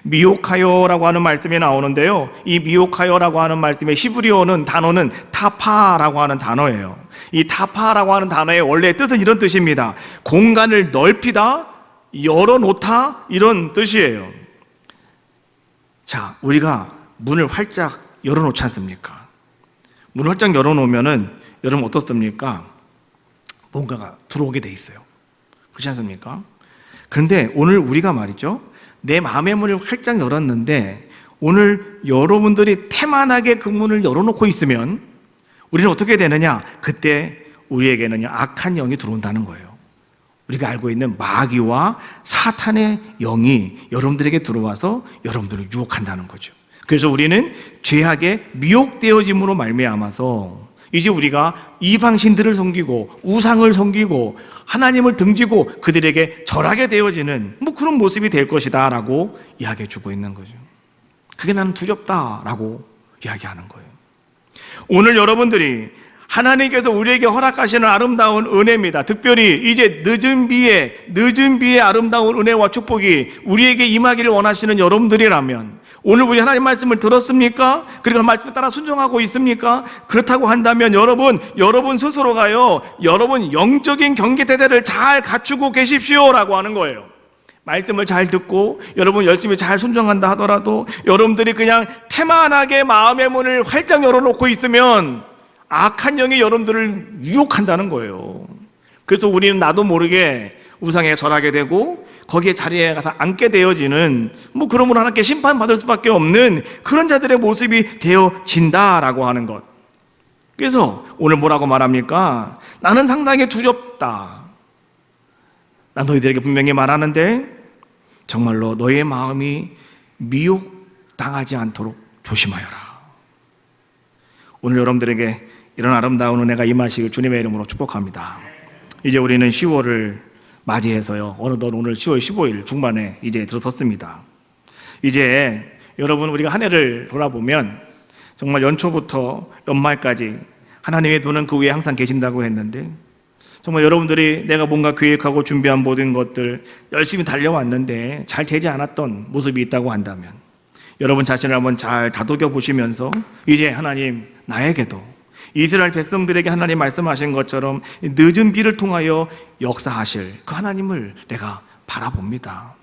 미혹하여라고 하는 말씀이 나오는데요. 이 미혹하여라고 하는 말씀의 히브리어는 단어는 타파라고 하는 단어예요. 이 타파라고 하는 단어의 원래 뜻은 이런 뜻입니다. 공간을 넓히다, 열어놓다 이런 뜻이에요. 자, 우리가 문을 활짝 열어놓지 않습니까? 문을 활짝 열어놓으면은 여러분 어떻습니까? 뭔가가 들어오게 돼 있어요. 그렇지 않습니까? 그런데 오늘 우리가 말이죠, 내 마음의 문을 활짝 열었는데 오늘 여러분들이 태만하게 그 문을 열어놓고 있으면 우리는 어떻게 되느냐? 그때 우리에게는 악한 영이 들어온다는 거예요. 우리가 알고 있는 마귀와 사탄의 영이 여러분들에게 들어와서 여러분들을 유혹한다는 거죠. 그래서 우리는 죄악에 미혹되어짐으로 말미암아서 이제 우리가 이방신들을 섬기고 우상을 섬기고 하나님을 등지고 그들에게 절하게 되어지는 그런 모습이 될 것이다 라고 이야기해 주고 있는 거죠. 그게 나는 두렵다라고 이야기하는 거예요. 오늘 여러분들이 하나님께서 우리에게 허락하시는 아름다운 은혜입니다. 특별히 이제 늦은 비의 아름다운 은혜와 축복이 우리에게 임하기를 원하시는 여러분들이라면 오늘 우리 하나님 말씀을 들었습니까? 그리고 그 말씀에 따라 순종하고 있습니까? 그렇다고 한다면 여러분 스스로가요, 여러분 영적인 경계대대를 잘 갖추고 계십시오라고 하는 거예요. 말씀을 잘 듣고 여러분 열심히 잘 순종한다 하더라도 여러분들이 그냥 태만하게 마음의 문을 활짝 열어놓고 있으면 악한 영이 여러분들을 유혹한다는 거예요. 그래서 우리는 나도 모르게 우상에 절하게 되고 거기에 자리에 가서 앉게 되어지는 그러므로 하나님께 심판받을 수밖에 없는 그런 자들의 모습이 되어진다라고 하는 것. 그래서 오늘 뭐라고 말합니까? 나는 상당히 두렵다. 난 너희들에게 분명히 말하는데 정말로 너의 마음이 미혹당하지 않도록 조심하여라. 오늘 여러분들에게 이런 아름다운 은혜가 임하시길 주님의 이름으로 축복합니다. 이제 우리는 10월을 맞이해서요, 어느덧 오늘 10월 15일 중반에 이제 들어섰습니다. 이제 여러분 우리가 한 해를 돌아보면 정말 연초부터 연말까지 하나님의 눈은 그 위에 항상 계신다고 했는데 정말 여러분들이 내가 뭔가 계획하고 준비한 모든 것들 열심히 달려왔는데 잘 되지 않았던 모습이 있다고 한다면 여러분 자신을 한번 잘 다독여 보시면서 이제 하나님 나에게도 이스라엘 백성들에게 하나님 말씀하신 것처럼 늦은 비를 통하여 역사하실 그 하나님을 내가 바라봅니다.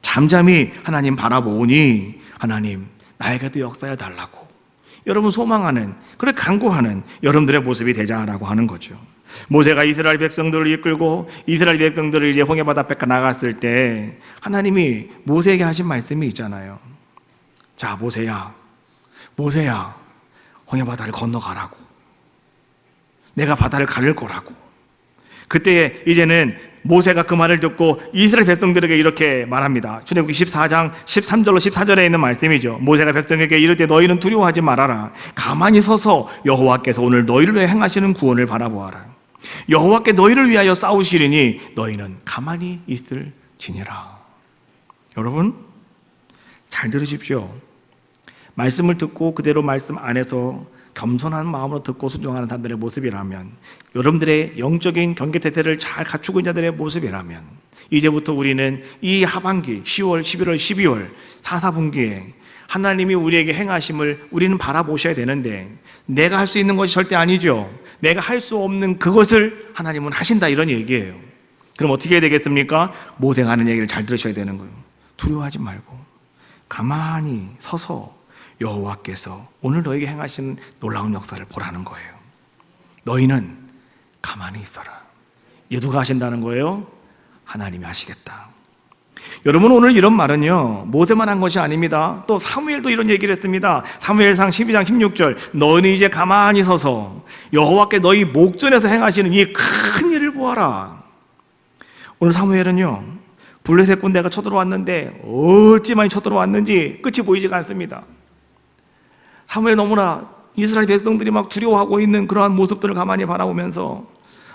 잠잠히 하나님 바라보니 하나님 나에게도 역사해 달라고 여러분 소망하는, 그래 간구하는 여러분들의 모습이 되자라고 하는 거죠. 모세가 이스라엘 백성들을 이끌고 이스라엘 백성들을 이제 홍해 바다 앞에 나갔을 때 하나님이 모세에게 하신 말씀이 있잖아요. 자, 모세야 홍해 바다를 건너가라고. 내가 바다를 가를 거라고. 그때 이제는 모세가 그 말을 듣고 이스라엘 백성들에게 이렇게 말합니다. 출애굽기 14장 13절로 14절에 있는 말씀이죠. 모세가 백성에게 이르되 너희는 두려워하지 말아라. 가만히 서서 여호와께서 오늘 너희를 위해 행하시는 구원을 바라보아라. 여호와께 너희를 위하여 싸우시리니 너희는 가만히 있을지니라. 여러분 잘 들으십시오. 말씀을 듣고 그대로 말씀 안에서 겸손한 마음으로 듣고 순종하는 사람들의 모습이라면, 여러분들의 영적인 경계태세를 잘 갖추고 있는 자들의 모습이라면, 이제부터 우리는 이 하반기 10월, 11월, 12월 4분기에 하나님이 우리에게 행하심을 우리는 바라보셔야 되는데, 내가 할 수 있는 것이 절대 아니죠. 내가 할 수 없는 그것을 하나님은 하신다, 이런 얘기예요. 그럼 어떻게 해야 되겠습니까? 모세가 하는 얘기를 잘 들으셔야 되는 거예요. 두려워하지 말고 가만히 서서 여호와께서 오늘 너에게 행하시는 놀라운 역사를 보라는 거예요. 너희는 가만히 있어라. 이게 누가 하신다는 거예요? 하나님이 하시겠다. 여러분 오늘 이런 말은요 모세만 한 것이 아닙니다. 또 사무엘도 이런 얘기를 했습니다. 사무엘상 12장 16절 너희는 이제 가만히 서서 여호와께 너희 목전에서 행하시는 이 큰 일을 보아라. 오늘 사무엘은요 블레셋 군대가 쳐들어왔는데 어찌 많이 쳐들어왔는지 끝이 보이지가 않습니다. 사무엘 너무나 이스라엘 백성들이 막 두려워하고 있는 그러한 모습들을 가만히 바라보면서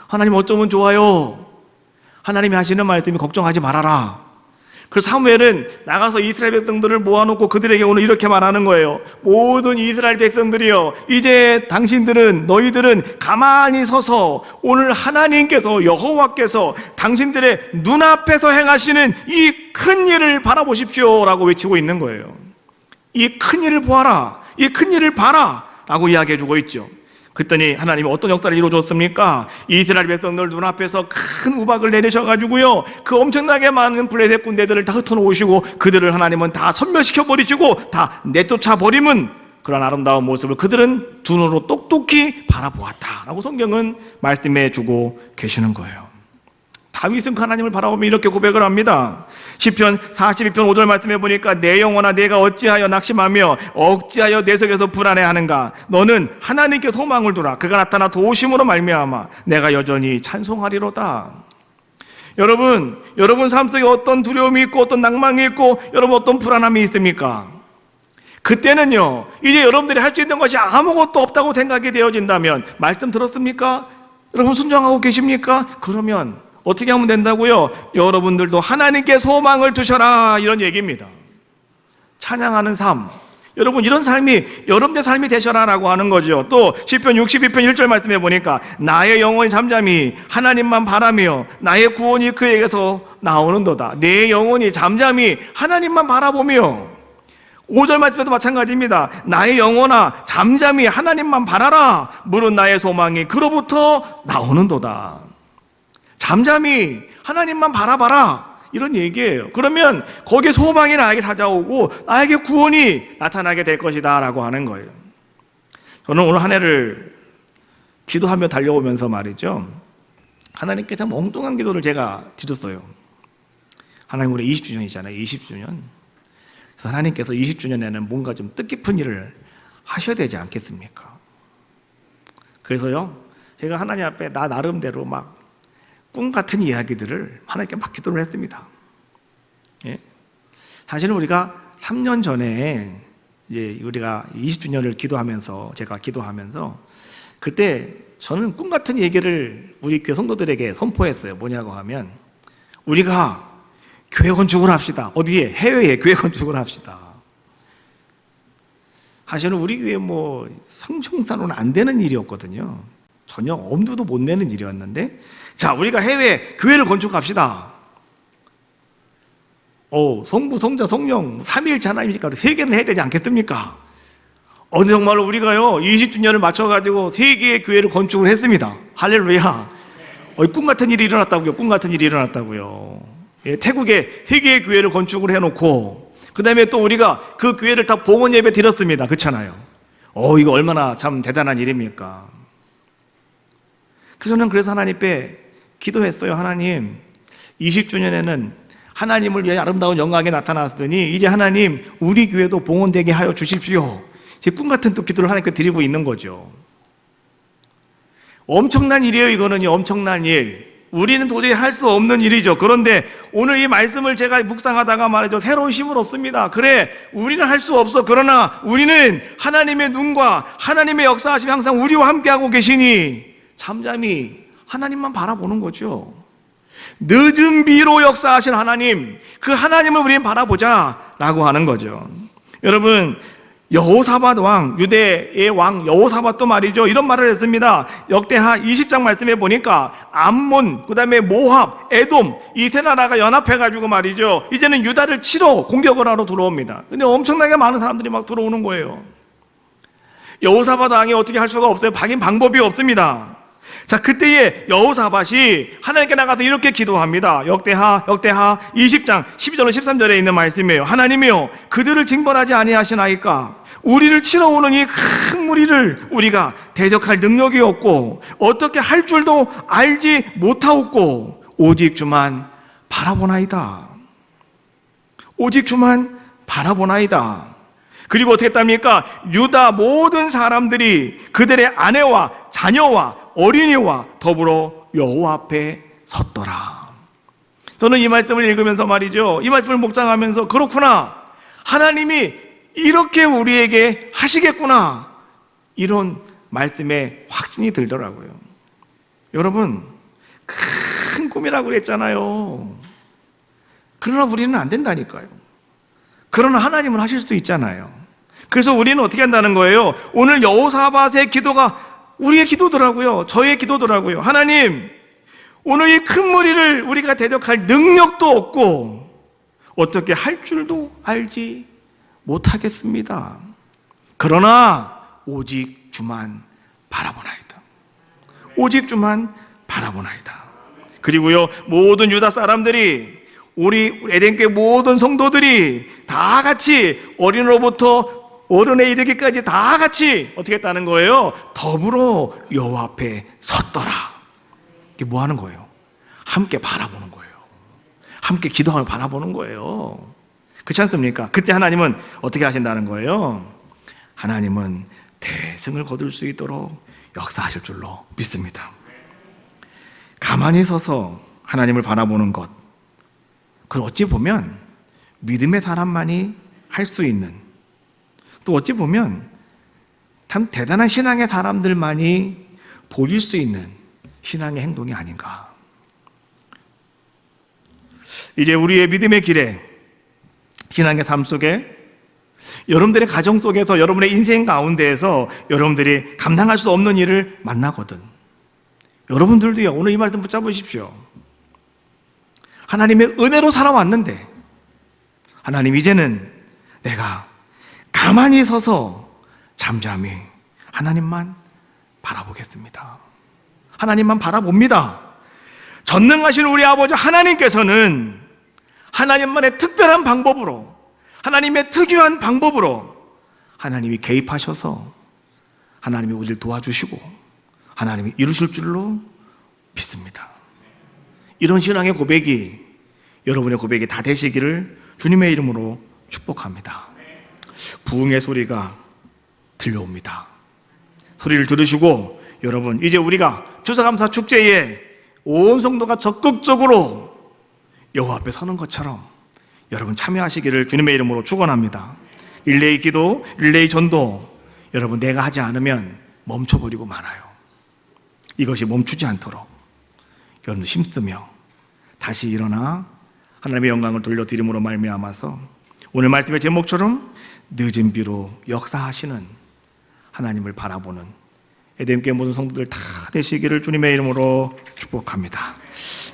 하나님 어쩌면 좋아요. 하나님이 하시는 말씀이 걱정하지 말아라. 그래서 사무엘은 나가서 이스라엘 백성들을 모아놓고 그들에게 오늘 이렇게 말하는 거예요. 모든 이스라엘 백성들이여, 이제 당신들은, 너희들은 가만히 서서 오늘 하나님께서, 여호와께서 당신들의 눈앞에서 행하시는 이 큰 일을 바라보십시오 라고 외치고 있는 거예요. 이 큰 일을 보아라, 이 큰 일을 봐라 라고 이야기해주고 있죠. 그랬더니 하나님이 어떤 역사를 이루어줬습니까? 이스라엘 백성들 눈앞에서 큰 우박을 내리셔가지고요 그 엄청나게 많은 블레셋 군대들을 다 흩어놓으시고 그들을 하나님은 다 섬멸시켜버리시고 다 내쫓아버리면 그런 아름다운 모습을 그들은 두 눈으로 똑똑히 바라보았다라고 성경은 말씀해주고 계시는 거예요. 다윗은 하나님을 바라보며 이렇게 고백을 합니다. 시편 42편 5절 말씀해 보니까 내 영혼아 내가 어찌하여 낙심하며 어찌하여 내 속에서 불안해하는가. 너는 하나님께 소망을 두라. 그가 나타나 도우심으로 말미암아 내가 여전히 찬송하리로다. 여러분 삶 속에 어떤 두려움이 있고 어떤 낭망이 있고 여러분 어떤 불안함이 있습니까? 그때는요 이제 여러분들이 할 수 있는 것이 아무것도 없다고 생각이 되어진다면, 말씀 들었습니까? 여러분 순종하고 계십니까? 그러면 어떻게 하면 된다고요? 여러분들도 하나님께 소망을 두셔라, 이런 얘기입니다. 찬양하는 삶, 여러분 이런 삶이 여러분의 삶이 되셔라라고 하는 거죠. 또 시편 62편 1절 말씀해 보니까 나의 영혼이 잠잠히 하나님만 바라며 나의 구원이 그에게서 나오는도다. 내 영혼이 잠잠히 하나님만 바라보며, 5절 말씀에도 마찬가지입니다. 나의 영혼아 잠잠히 하나님만 바라라. 물은 나의 소망이 그로부터 나오는도다. 잠잠히 하나님만 바라봐라, 이런 얘기예요. 그러면 거기에 소망이 나에게 찾아오고 나에게 구원이 나타나게 될 것이다 라고 하는 거예요. 저는 오늘 한 해를 기도하며 달려오면서 말이죠, 하나님께 참 엉뚱한 기도를 제가 드렸어요. 하나님 올해 20주년이잖아요 20주년. 그래서 하나님께서 20주년에는 뭔가 좀 뜻깊은 일을 하셔야 되지 않겠습니까? 그래서요 제가 하나님 앞에 나 나름대로 막 꿈 같은 이야기들을 하나님께 막 기도를 했습니다. 예? 사실은 우리가 3년 전에 이제 우리가 20주년을 기도하면서, 제가 기도하면서 그때 저는 꿈 같은 얘기를 우리 교회 성도들에게 선포했어요. 뭐냐고 하면 우리가 교회 건축을 합시다. 어디에? 해외에 교회 건축을 합시다. 사실은 우리 교회 뭐 성공사로는 안 되는 일이었거든요. 전혀 엄두도 못 내는 일이었는데, 자 우리가 해외에 교회를 건축합시다. 성부, 성자, 성령 삼위일체 하나님이니까 세 개는 해야 되지 않겠습니까? 정말로 우리가요 20주년을 맞춰가지고 세 개의 교회를 건축을 했습니다. 할렐루야. 꿈 같은 일이 일어났다고요. 꿈 같은 일이 일어났다고요. 태국에 세 개의 교회를 건축을 해놓고 그 다음에 또 우리가 그 교회를 다 봉헌 예배 드렸습니다. 그렇잖아요. 이거 얼마나 참 대단한 일입니까? 저는 그래서 하나님께 기도했어요. 하나님, 20주년에는 하나님을 위해 아름다운 영광에 나타났으니 이제 하나님 우리 교회도 봉헌되게 하여 주십시오. 제 꿈 같은 또 기도를 하나님께 드리고 있는 거죠. 엄청난 일이에요. 이거는요 엄청난 일. 우리는 도저히 할 수 없는 일이죠. 그런데 오늘 이 말씀을 제가 묵상하다가 말이죠, 새로운 힘을 얻습니다. 그래, 우리는 할 수 없어. 그러나 우리는 하나님의 눈과 하나님의 역사하심이 항상 우리와 함께하고 계시니 잠잠히 하나님만 바라보는 거죠. 늦은 비로 역사하신 하나님, 그 하나님을 우리는 바라보자 라고 하는 거죠. 여러분, 여호사밧 왕, 유대의 왕 여호사밧도 말이죠, 이런 말을 했습니다. 역대하 20장 말씀에 보니까 암몬, 그 다음에 모압, 에돔 이 세 나라가 연합해가지고 말이죠, 이제는 유다를 치러 공격을 하러 들어옵니다. 근데 엄청나게 많은 사람들이 막 들어오는 거예요. 여호사밧 왕이 어떻게 할 수가 없어요. 방법이 없습니다. 자, 그때에 여호사밧이 하나님께 나가서 이렇게 기도합니다. 역대하 20장 12절로 13절에 있는 말씀이에요. 하나님이여, 그들을 징벌하지 아니하시나이까? 우리를 치러 오는 이 큰 무리를 우리가 대적할 능력이 없고 어떻게 할 줄도 알지 못하옵고 오직 주만 바라보나이다. 오직 주만 바라보나이다. 그리고 어떻게 했답니까? 유다 모든 사람들이 그들의 아내와 자녀와 어린이와 더불어 여호와 앞에 섰더라. 저는 이 말씀을 읽으면서 말이죠, 이 말씀을 묵상하면서 그렇구나, 하나님이 이렇게 우리에게 하시겠구나, 이런 말씀에 확신이 들더라고요. 여러분, 큰 꿈이라고 그랬잖아요. 그러나 우리는 안 된다니까요. 그러나 하나님은 하실 수 있잖아요. 그래서 우리는 어떻게 한다는 거예요? 오늘 여호사밧의 기도가 우리의 기도더라고요. 저의 기도더라고요. 하나님, 오늘 이 큰 무리를 우리가 대적할 능력도 없고 어떻게 할 줄도 알지 못하겠습니다. 그러나 오직 주만 바라보나이다. 오직 주만 바라보나이다. 그리고요, 모든 유다 사람들이, 우리 에덴교회 모든 성도들이 다 같이 어린으로부터 어른에 이르기까지 다 같이 어떻게 했다는 거예요? 더불어 여호와 앞에 섰더라. 이게 뭐 하는 거예요? 함께 바라보는 거예요. 함께 기도하며 바라보는 거예요. 그렇지 않습니까? 그때 하나님은 어떻게 하신다는 거예요? 하나님은 대승을 거둘 수 있도록 역사하실 줄로 믿습니다. 가만히 서서 하나님을 바라보는 것, 그걸 어찌 보면 믿음의 사람만이 할 수 있는, 또 어찌 보면 참 대단한 신앙의 사람들만이 보일 수 있는 신앙의 행동이 아닌가. 이제 우리의 믿음의 길에, 신앙의 삶 속에, 여러분들의 가정 속에서, 여러분의 인생 가운데에서 여러분들이 감당할 수 없는 일을 만나거든. 여러분들도요, 오늘 이 말씀 붙잡으십시오. 하나님의 은혜로 살아왔는데, 하나님, 이제는 내가 가만히 서서 잠잠히 하나님만 바라보겠습니다. 하나님만 바라봅니다. 전능하신 우리 아버지 하나님께서는 하나님만의 특별한 방법으로, 하나님의 특유한 방법으로 하나님이 개입하셔서 하나님이 우리를 도와주시고 하나님이 이루실 줄로 믿습니다. 이런 신앙의 고백이 여러분의 고백이 다 되시기를 주님의 이름으로 축복합니다. 부흥의 소리가 들려옵니다. 소리를 들으시고 여러분, 이제 우리가 추수감사 축제에 온 성도가 적극적으로 여호와 앞에 서는 것처럼 여러분 참여하시기를 주님의 이름으로 축원합니다. 릴레이 기도, 릴레이 전도, 여러분 내가 하지 않으면 멈춰버리고 말아요. 이것이 멈추지 않도록 여러분 힘쓰며 다시 일어나 하나님의 영광을 돌려드림으로 말미암아서 오늘 말씀의 제목처럼 늦은 비로 역사하시는 하나님을 바라보는 에덴교회 모든 성도들 다 되시기를 주님의 이름으로 축복합니다.